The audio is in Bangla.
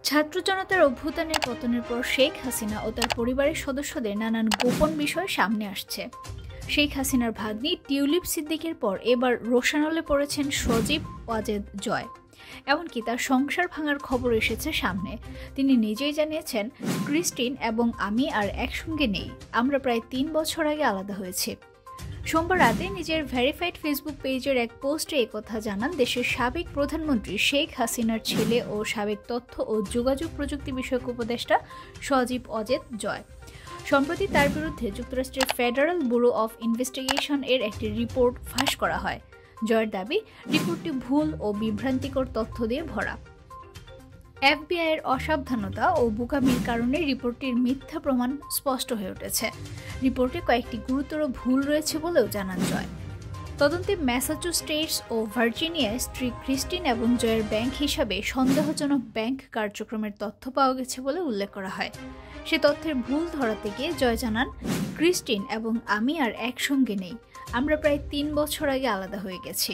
ছাত্র জনতার অভ্যুত্থানের পতনের পর শেখ হাসিনা ও তার পরিবারের সদস্যদের নানান গোপন বিষয় সামনে আসছে। শেখ হাসিনার ভাগ্নি টিউলিপ সিদ্দিকের পর এবার রোশানলে পড়েছেন সজীব ওয়াজেদ জয়। এমনকি তার সংসার ভাঙার খবর এসেছে সামনে। তিনি নিজেই জানিয়েছেন, ক্রিস্টিন এবং আমি আর একসঙ্গে নেই, আমরা প্রায় ৩ বছর আগে আলাদা হয়েছি। সোমবার রাতে নিজের ভেরিফাইড ফেসবুক পেজের এক পোস্টে একথা জানান দেশের সাবেক প্রধানমন্ত্রী শেখ হাসিনার ছেলে ও সাবেক তথ্য ও যোগাযোগ প্রযুক্তি বিষয়ক উপদেষ্টা সজীব ওয়াজেদ জয়। সম্প্রতি তার বিরুদ্ধে যুক্তরাষ্ট্রের ফেডারেল ব্যুরো অফ ইনভেস্টিগেশন এর একটি রিপোর্ট ফাঁস করা হয়। জয়ের দাবি, রিপোর্টটি ভুল ও বিভ্রান্তিকর তথ্য দিয়ে ভরা। এফবিআইয়ের অসাবধানতা ও বোকামির কারণে রিপোর্টটির মিথ্যা প্রমাণ স্পষ্ট হয়ে উঠেছে। রিপোর্টে কয়েকটি গুরুতর ভুল রয়েছে বলেও জানান জয়। তদন্তে ম্যাসাচুসেটস ও ভার্জিনিয়ায় স্ত্রী ক্রিস্টিন এবং জয়ের ব্যাংক হিসাবে সন্দেহজনক ব্যাংক কার্যক্রমের তথ্য পাওয়া গেছে বলে উল্লেখ করা হয়। সে তথ্যের ভুল ধরাতে গিয়ে জয় জানান, ক্রিস্টিন এবং আমি আর একসঙ্গে নেই, আমরা প্রায় ৩ বছর আগে আলাদা হয়ে গেছি।